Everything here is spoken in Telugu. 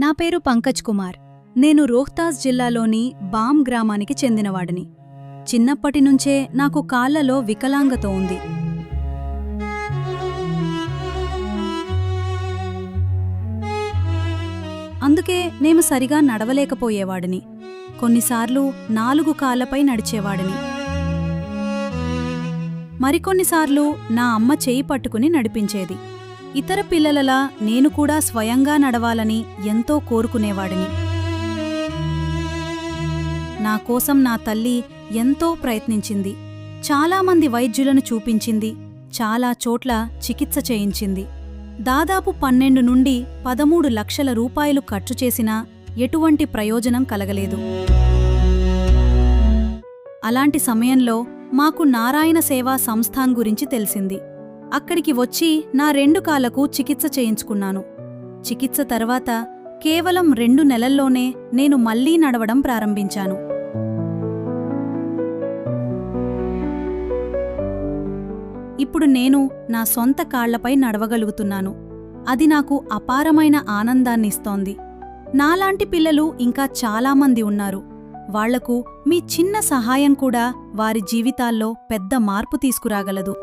నా పేరు పంకజ్ కుమార్. నేను రోహ్తాస్ జిల్లాలోని బామ్ గ్రామానికి చెందినవాడిని. చిన్నప్పటినుంచే నాకు కాళ్లలో వికలాంగత ఉంది. అందుకే నేను సరిగా నడవలేకపోయేవాడిని. కొన్నిసార్లు 4 కాళ్లపై నడిచేవాడిని. మరికొన్నిసార్లు నా అమ్మ చేయి పట్టుకుని నడిపించేది. ఇతర పిల్లలలా నేను కూడా స్వయంగా నడవాలని ఎంతో కోరుకునేవాడిని. నా కోసం నా తల్లి ఎంతో ప్రయత్నించింది. చాలామంది వైద్యులను చూపించింది. చాలా చోట్ల చికిత్స చేయించింది. దాదాపు 12 నుండి 13 లక్షల రూపాయలు ఖర్చు చేసినా ఎటువంటి ప్రయోజనం కలగలేదు. అలాంటి సమయంలో మాకు నారాయణ సేవా సంస్థాన్ గురించి తెలిసింది. అక్కడికి వచ్చి నా 2 కాళ్లకు చికిత్స చేయించుకున్నాను. చికిత్స తర్వాత కేవలం 2 నెలల్లోనే నేను మళ్లీ నడవడం ప్రారంభించాను. ఇప్పుడు నేను నా సొంత కాళ్లపై నడవగలుగుతున్నాను. అది నాకు అపారమైన ఆనందాన్నిస్తోంది. నాలాంటి పిల్లలు ఇంకా చాలామంది ఉన్నారు. వాళ్లకు మీ చిన్న సహాయం కూడా వారి జీవితాల్లో పెద్ద మార్పు తీసుకురాగలదు.